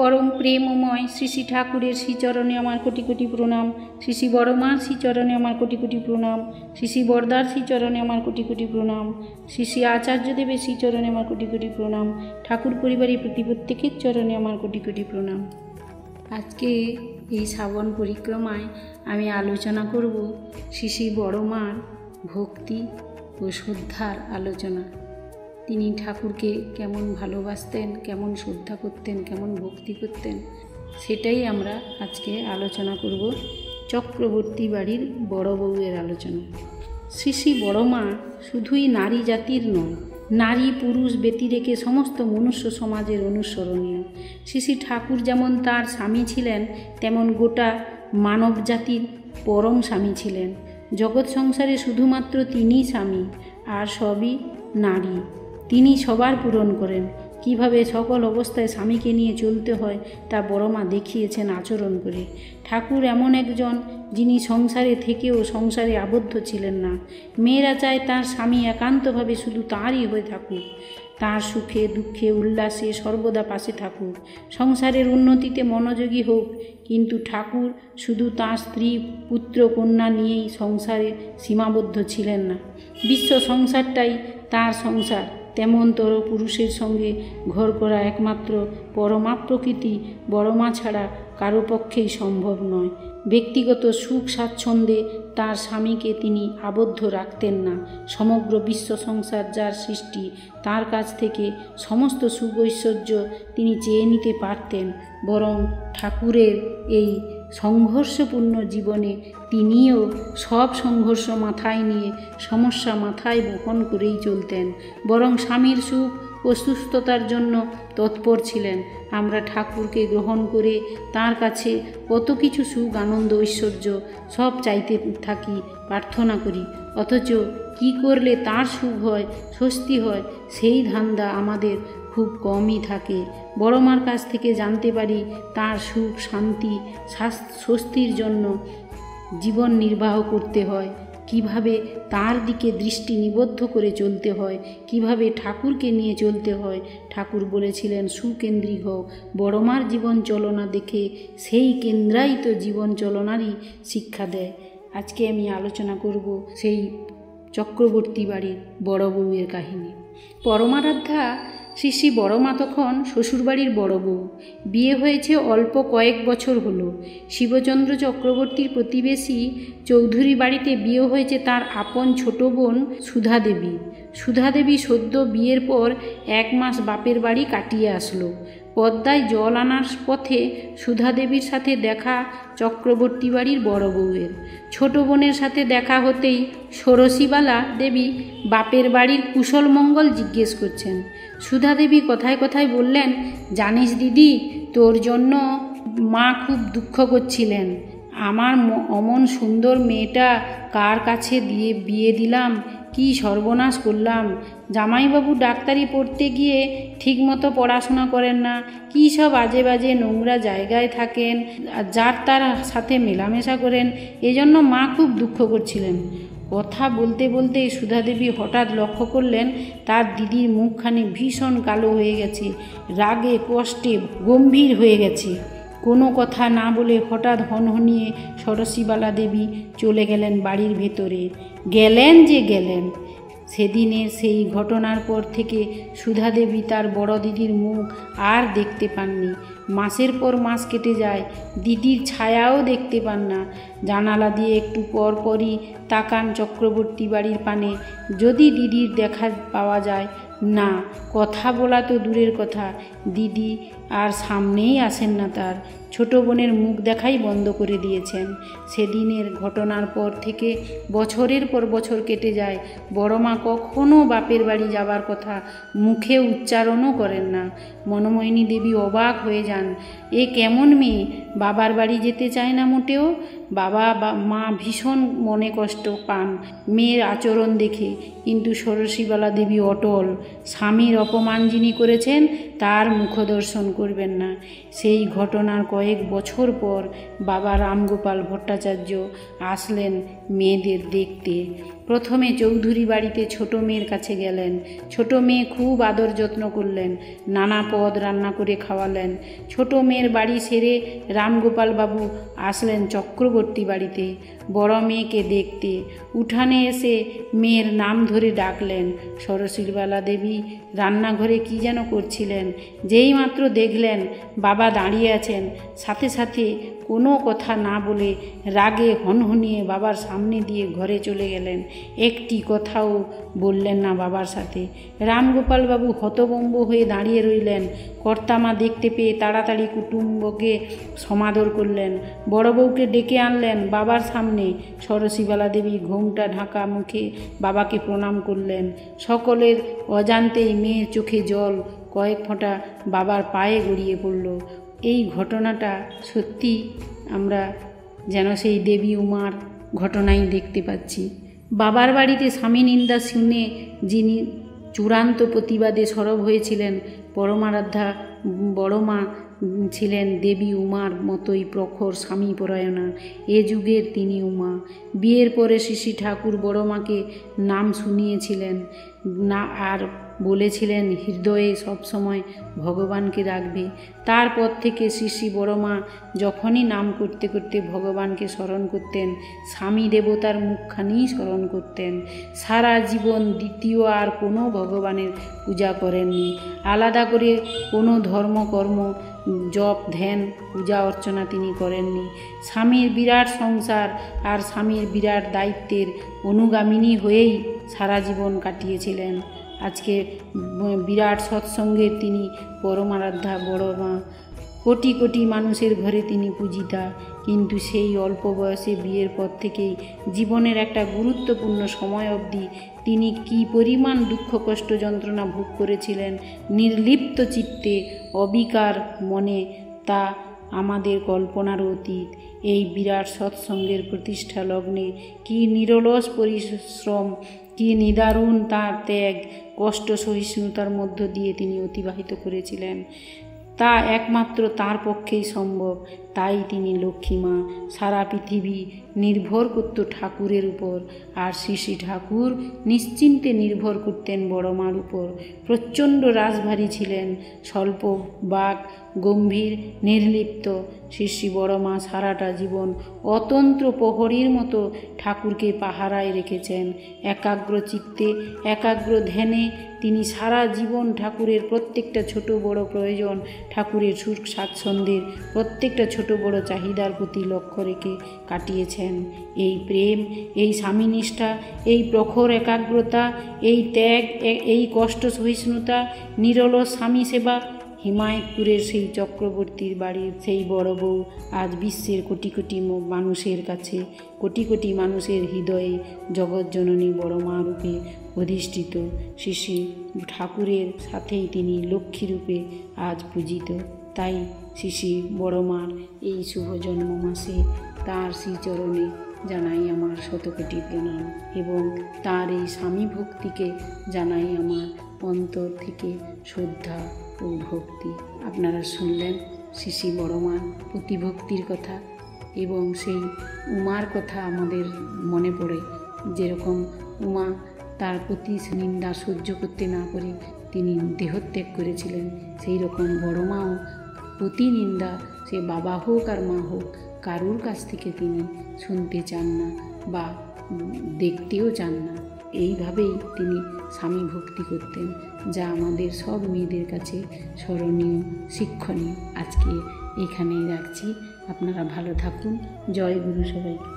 परम प्रेममय श्री श्री ठाकुरेर श्रीचरणे आमार कोटि कोटि प्रणाम। श्री श्री बड़मार श्रीचरणे आमार कोटि कोटि प्रणाम। श्री श्री बरदार श्रीचरणे आमार कोटि कोटि प्रणाम। श्री श्री आचार्यदेवेर श्रीचरणे आमार कोटि कोटि प्रणाम। ठाकुर परिवारेर प्रति प्रत्येकेर चरणे आमार कोटि कोटि प्रणाम। आज के এই শ্রাবণ পরিক্রমায় আমি আলোচনা করব শ্রী শ্রী বড়মার ভক্তি ও শ্রদ্ধার আলোচনা। তিনি ঠাকুরকে কেমন ভালোবাসতেন, কেমন শ্রদ্ধা করতেন, কেমন ভক্তি করতেন, সেটাই আমরা আজকে আলোচনা করব। চক্রবর্তী বাড়ির বড় বউয়ের আলোচনা। শ্রী শ্রী বড়মা শুধুই নারী জাতির নয়, নারী পুরুষ ব্যতিরেকে সমস্ত মনুষ্য সমাজের অনুসরণীয়। শ্রী শ্রী ঠাকুর যেমন তার স্বামী ছিলেন, তেমন গোটা মানব জাতির পরম স্বামী ছিলেন। জগৎ সংসারে শুধুমাত্র তিনিই স্বামী, আর সবই নারী। তিনি সবার পূরণ করেন। কিভাবে সকল অবস্থায় স্বামীকে নিয়ে চলতে হয় তা বড়মা দেখিয়েছেন আচরণ করে। ঠাকুর এমন একজন যিনি সংসারে থেকেও সংসারে আবদ্ধ ছিলেন না। মেয়েরা চায় তার স্বামী একান্তভাবে শুধু তাঁরই হয়ে থাকুক, তার সুখে দুঃখে উল্লাসে সর্বদা পাশে থাকুক, সংসারের উন্নতিতে মনোযোগী হোক। কিন্তু ঠাকুর শুধু তাঁর স্ত্রী পুত্র কন্যা নিয়েই সংসারে সীমাবদ্ধ ছিলেন না। বিশ্ব সংসারটাই তার সংসার। তেমনতর পুরুষের সঙ্গে ঘর করা একমাত্র পরমা প্রকৃতি বড়মা ছাড়া কারো পক্ষেই সম্ভব নয়। ব্যক্তিগত সুখ স্বাচ্ছন্দ্যে তার স্বামীকে তিনি আবদ্ধ রাখতেন না। সমগ্র বিশ্ব সংসার যার সৃষ্টি, তার কাছ থেকে সমস্ত সুখ ঐশ্বর্য তিনি চেয়ে নিতে পারতেন। বরং ঠাকুরের এই সংঘর্ষপূর্ণ জীবনে তিনিও সব সংঘর্ষ মাথায় নিয়ে সমস্যা মাথায় বহন করেই চলতেন। বরং স্বামীর সুখ ও সুস্থতার জন্য তৎপর ছিলেন। আমরা ঠাকুরকে গ্রহণ করে তার কাছে কত কিছু সুখ আনন্দ ঐশ্বর্য সব চাইতে থাকি, প্রার্থনা করি, অথচ কি করলে তার সুখ হয়, স্বস্তি হয়, সেই ধান্দা আমাদের খুব কমই থাকে। বড়মার কাছ থেকে জানতে পারি তার সুখ শান্তি স্বস্তির জন্য জীবন নির্বাহ করতে হয়, কিভাবে তার দিকে দৃষ্টি নিবদ্ধ করে চলতে হয়, কিভাবে ঠাকুরকে নিয়ে চলতে হয়। ঠাকুর বলেছিলেন সুকেন্দ্রিক হও। বড়মার জীবন চলনা দেখে সেই কেন্দ্রায়িত জীবন চলনারই শিক্ষা দেয়। আজকে আমি আলোচনা করব সেই চক্রবর্তী বাড়ির বড় বউয়ের কাহিনী। পরমারাধ্যা শ্রী শ্রী বড়মা তখন শ্বশুরবাড়ির বড় বউ। বিয়ে হয়েছে অল্প কয়েক বছর হলো। শিবচন্দ্র চক্রবর্তীর প্রতিবেশী চৌধুরী বাড়িতে বিয়ে হয়েছে তার আপন ছোট বোন সুধা দেবী। সুধা দেবী সদ্য বিয়ের পর 1 মাস বাপের বাড়ি কাটিয়ে আসলো। পদ্মায় জল আনার পথে সুধা দেবীর সাথে দেখা চক্রবর্তী বাড়ির বড় বউয়ের। ছোট বোনের সাথে দেখা হতেই ষোড়শীবালা দেবী বাপের বাড়ির কুশল মঙ্গল জিজ্ঞেস করছেন। সুধা দেবী কথায় কথায় বললেন, জানিস দিদি, তোর জন্য মা খুব দুঃখ করছিলেন। আমার অমন সুন্দর মেয়েটা কার কাছে দিয়ে বিয়ে দিলাম, কি সর্বনাশ করলাম। জামাইবাবু ডাক্তারি পড়তে গিয়ে ঠিকমতো পড়াশোনা করেন না, কী সব আজে বাজে নোংরা জায়গায় থাকেন, যার তার সাথে মেলামেশা করেন। এজন্য মা খুব দুঃখ করছিলেন। কথা বলতে বলতে সুধা দেবী হঠাৎ লক্ষ্য করলেন তার দিদির মুখখানি ভীষণ কালো হয়ে গেছে, রাগে কষ্টে গম্ভীর হয়ে গেছে। কোনো কথা না বলে হঠাৎ হনহনিয়ে ষোড়শীবালা দেবী চলে গেলেন বাড়ির ভেতরে। গেলেন যে গেলেন। সেদিনের সেই ঘটনার পর থেকে সুধা দেবী তার বড় দিদির মুখ আর দেখতে পাননি। মাসের পর মাস কেটে যায়, দিদির ছায়াও দেখতে পান না। জানালা দিয়ে একটু পর পরই তাকান চক্রবর্তী বাড়ির পানে, যদি দিদির দেখা পাওয়া যায়। না, কথা বলা তো দূরের কথা, দিদি আর সামনেই আসেন না তার। ছোট বোনের মুখ দেখাই বন্ধ করে দিয়েছেন। সেদিনের ঘটনার পর থেকে বছরের পর বছর কেটে যায়। বড়মা কখনো বাপের বাড়ি যাবার কথা মুখে উচ্চারণও করেন না। মনোময়িনী দেবী অবাক হয়ে যান, এ কেমন মেয়ে, বাবার বাড়ি যেতে চায় না মোটেও। বাবা মা ভীষণ মনে কষ্ট পান মেয়ের আচরণ দেখে। কিন্তু ষোড়শীবালা দেবী অটল। স্বামীর অপমান যিনি করেছেন তার মুখদর্শন করবেন না। সেই ঘটনার কয়েক বছর পর বাবা রামগোপাল ভট্টাচার্য আসলেন মেয়েদের দেখতে। প্রথমে চৌধুরী বাড়িতে ছোট মেয়ের কাছে গেলেন। ছোট মেয়ে খুব আদর যত্ন করলেন, নানা পদ রান্না করে খাওয়ালেন। ছোট মেয়ের বাড়ি সেরে রামগোপাল বাবু আসলেন চক্রবর্তী বাড়িতে বড় মেয়েকে দেখতে। উঠানে এসে মেয়ের নাম ধরে ডাকলেন। সরসীবালা দেবী রান্নাঘরে কি যেন করছিলেন। যেই মাত্র দেখলেন বাবা দাঁড়িয়ে আছেন, সাথে সাথে কোনো কথা না বলে রাগে হনহনিয়ে বাবার সামনে দিয়ে ঘরে চলে গেলেন। একটি কথাও বললেন না বাবার সাথে। রামগোপাল বাবু হতভম্ব হয়ে দাঁড়িয়ে রইলেন। কর্তামা দেখতে পেয়ে তাড়াতাড়ি কুটুম্বকে সমাদর করলেন। বড় বউকে ডেকে আনলেন বাবার সামনে। সরসীবালা দেবী ঘোমটা ঢাকা মুখে বাবাকে প্রণাম করলেন। সকলের অজান্তেই মেয়ের চোখে জল কয়েক ফোঁটা বাবার পায়ে গড়িয়ে পড়ল। এই ঘটনাটা সত্যি আমরা যেন সেই দেবী উমার ঘটনাই দেখতে পাচ্ছি। বাবার বাড়িতে স্বামী নিন্দা শুনে যিনি চূড়ান্ত প্রতিবাদে সরব হয়েছিলেন, পরমারাধ্যা বড় মা ছিলেন দেবী উমার মতোই প্রখর স্বামীপরায়ণা। এ যুগের তিনি উমা। বিয়ের পরে শ্রী ঠাকুর বড় মাকে নাম শুনিয়েছিলেন না, আর বলেছিলেন হৃদয়ে সবসময় ভগবানকে রাখবে। তারপর থেকে শ্রী বড় মা যখনই নাম করতে করতে ভগবানকে স্মরণ করতেন, স্বামী দেবতার মুখখানিই স্মরণ করতেন। সারা জীবন দ্বিতীয় আর কোনো ভগবানের পূজা করেননি। আলাদা করে কোনো ধর্মকর্ম জপ ধ্যান পূজা অর্চনা তিনি করেননি। স্বামীর বিরাট সংসার আর স্বামীর বিরাট দায়িত্বের অনুগামিনী হয়েই সারা জীবন কাটিয়েছিলেন। আজকে বিরাট সৎসঙ্গের তিনি পরমারাধ্যা বড় মা। কোটি কোটি মানুষের ঘরে তিনি পূজিতা। কিন্তু সেই অল্প বয়সে বিয়ের পর থেকেই জীবনের একটা গুরুত্বপূর্ণ সময় অবধি তিনি কী পরিমাণ দুঃখ কষ্ট যন্ত্রণা ভোগ করেছিলেন নির্লিপ্ত চিত্তে অবিকার মনে, তা আমাদের কল্পনারও অতীত। এই বিরাট সৎসঙ্গের প্রতিষ্ঠা লগ্নে কী নিরলস পরিশ্রম, কী নিদারুণ তাঁর ত্যাগ কষ্ট সহিষ্ণুতার মধ্য দিয়ে তিনি অতিবাহিত করেছিলেন, তা একমাত্র তাঁর পক্ষেই সম্ভব। তাই তিনি লক্ষ্মীমা। সারা পৃথিবী নির্ভর করত ঠাকুরের উপর, আর শ্রী ঠাকুর নিশ্চিন্তে নির্ভর করতেন বড় মার উপর। প্রচণ্ড রাশভারী ছিলেন, স্বল্প বাক, গম্ভীর, নির্লিপ্ত। শ্রী বড় মা সারাটা জীবন অতন্ত্র প্রহরীর মতো ঠাকুরকে পাহারায় রেখেছেন। একাগ্র চিত্তে একাগ্র ধ্যানে তিনি সারা জীবন ঠাকুরের প্রত্যেকটা ছোট বড় প্রয়োজন, ঠাকুরের সুখ স্বাচ্ছন্দ্যের প্রত্যেকটা ছোট বড় চাহিদার প্রতি লক্ষ্য রেখে কাটিয়েছেন। এই প্রেম, এই স্বামীনিষ্ঠা, এই প্রখর একাগ্রতা, এই ত্যাগ, এই কষ্ট সহিষ্ণুতা, নিরলস স্বামী সেবা হিমায়তপুরের সেই চক্রবর্তীর বাড়ির সেই বড় বউ আজ বিশ্বের কোটি কোটি মানুষের কাছে, কোটি কোটি মানুষের হৃদয়ে জগৎজননী বড় মা রূপে অধিষ্ঠিত। শ্রী ঠাকুরের সাথেই তিনি লক্ষ্মী রূপে আজ পূজিত। তাই শ্রী বড় মার এই শুভ জন্ম মাসে তাঁর শ্রীচরণে জানাই আমার শতকোটি প্রণাম, এবং তাঁর এই স্বামী ভক্তিকে জানাই আমার অন্তর থেকে শ্রদ্ধা ও ভক্তি। আপনারা শুনলেন শ্রী বড় মার প্রতিভক্তির কথা, এবং সেই উমার কথা আমাদের মনে পড়ে। যেরকম উমা তার প্রতি নিন্দা সহ্য করতে না পারে তিনি দেহত্যাগ করেছিলেন, সেই রকম বড় মাও প্রতি নিন্দা, সে বাবা হোক আর মা হোক, কারুর কাছ থেকে তিনি শুনতে চান না বা দেখতেও চান না। এইভাবেই তিনি স্বামী ভক্তি করতেন, যা আমাদের সব মেয়েদের কাছে স্মরণীয়, শিক্ষণীয়। আজকে এখানেই রাখছি। আপনারা ভালো থাকুন। জয় গুরু সবাইকে।